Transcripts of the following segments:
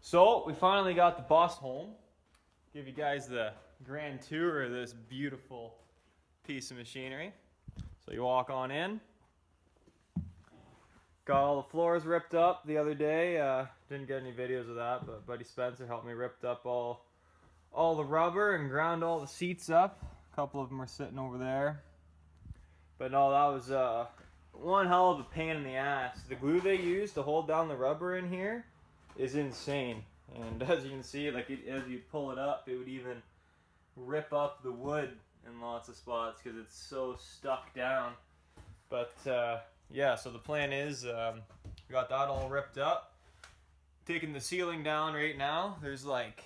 So we finally got the bus home. Give you guys the grand tour of this beautiful piece of machinery. So you walk on in. Got all the floors ripped up the other day. Didn't get any videos of that, but Buddy Spencer helped me rip up all the rubber and ground all the seats up. A couple of them are sitting over there. But no, that was one hell of a pain in the ass. The glue they used to hold down the rubber in here is insane. And as you can see, like as you pull it up, it would even rip up the wood in lots of spots because it's so stuck down. But yeah, so the plan is we got that all ripped up. Taking the ceiling down right now. There's like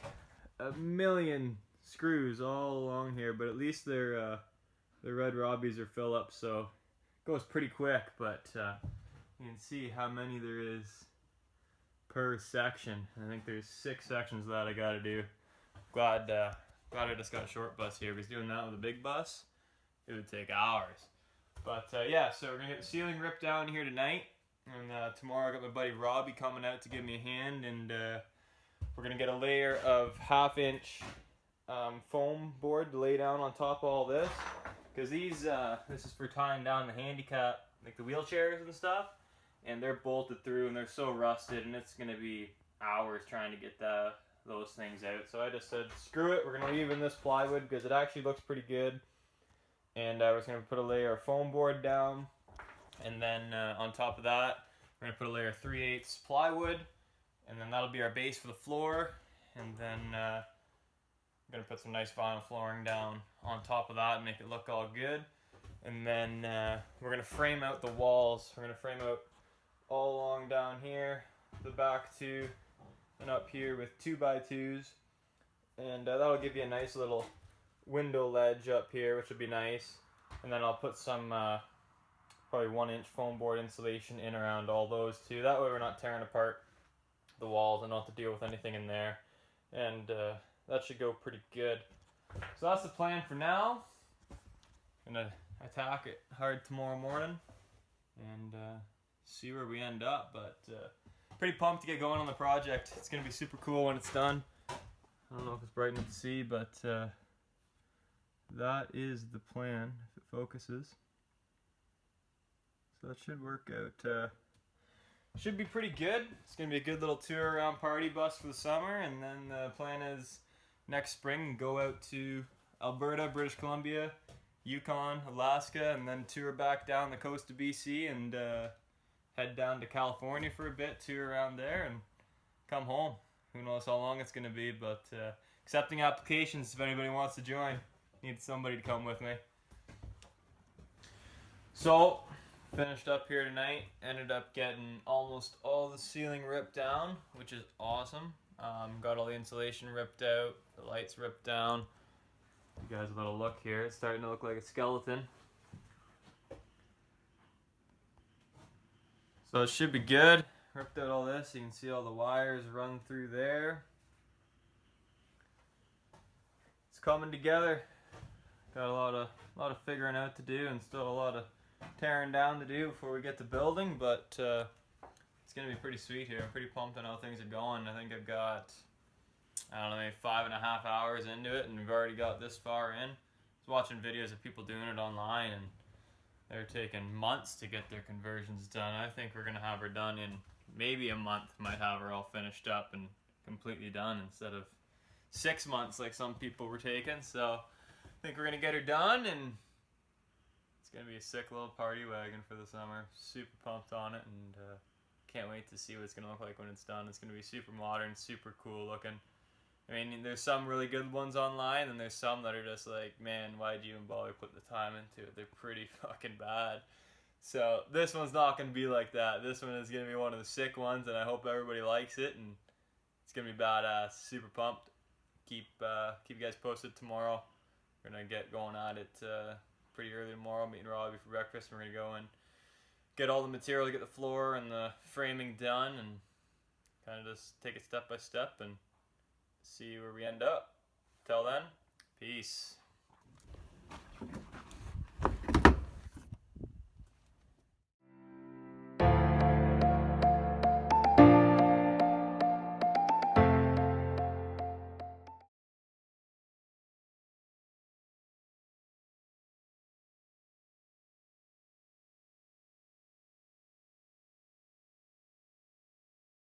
a million screws all along here, but at least the red Robbies are Phillips, so it goes pretty quick. But you can see how many there is per section. I think there's 6 sections that I gotta do. Glad I just got a short bus here, because doing that with a big bus, it would take hours. But yeah, so we're gonna get the ceiling ripped down here tonight, and tomorrow I got my buddy Robbie coming out to give me a hand, and we're gonna get a layer of 1/2-inch foam board to lay down on top of all this, because this is for tying down the handicap, like the wheelchairs and stuff. And they're bolted through and they're so rusted, and it's going to be hours trying to get those things out. So I just said, screw it, we're going to leave in this plywood because it actually looks pretty good. And I was going to put a layer of foam board down. And then on top of that, we're going to put a layer of 3/8 plywood. And then that'll be our base for the floor. And then I'm going to put some nice vinyl flooring down on top of that and make it look all good. And then we're going to frame out the walls. We're going to frame out all along down here, the back 2, and up here with 2x2s, and that'll give you a nice little window ledge up here, which would be nice. And then I'll put some probably 1-inch foam board insulation in around all those too. That way we're not tearing apart the walls and not have to deal with anything in there. And that should go pretty good. So that's the plan for now. Gonna attack it hard tomorrow morning and see where we end up, but pretty pumped to get going on the project. It's going to be super cool when it's done. I don't know if it's bright enough to see, but that is the plan, if it focuses. So that should work out. Should be pretty good. It's going to be a good little tour around party bus for the summer, and then the plan is next spring go out to Alberta, British Columbia, Yukon, Alaska, and then tour back down the coast of BC and head down to California for a bit, tour around there, and come home. Who knows how long it's going to be, but accepting applications if anybody wants to join. Need somebody to come with me. So, finished up here tonight. Ended up getting almost all the ceiling ripped down, which is awesome. Got all the insulation ripped out, the lights ripped down. You guys a little look here. It's starting to look like a skeleton. So it should be good. Ripped out all this. You can see all the wires run through there. It's coming together. Got a lot of figuring out to do, and still a lot of tearing down to do before we get to building. But it's gonna be pretty sweet here. I'm pretty pumped on how things are going. I think I've got, I don't know, maybe 5.5 hours into it, and we've already got this far in. I was watching videos of people doing it online, and they're taking months to get their conversions done. I think we're going to have her done in maybe a month. Might have her all finished up and completely done instead of 6 months like some people were taking. So I think we're going to get her done, and it's going to be a sick little party wagon for the summer. Super pumped on it, and can't wait to see what it's going to look like when it's done. It's going to be super modern, super cool looking. I mean, there's some really good ones online, and there's some that are just like, man, why'd you even bother put the time into it? They're pretty fucking bad. So this one's not going to be like that. This one is going to be one of the sick ones, and I hope everybody likes it, and it's going to be badass. Super pumped. Keep you guys posted tomorrow. We're going to get going at it pretty early tomorrow, meeting Robbie for breakfast. We're going to go and get all the material to get the floor and the framing done, and kind of just take it step by step and see where we end up. Till then, peace.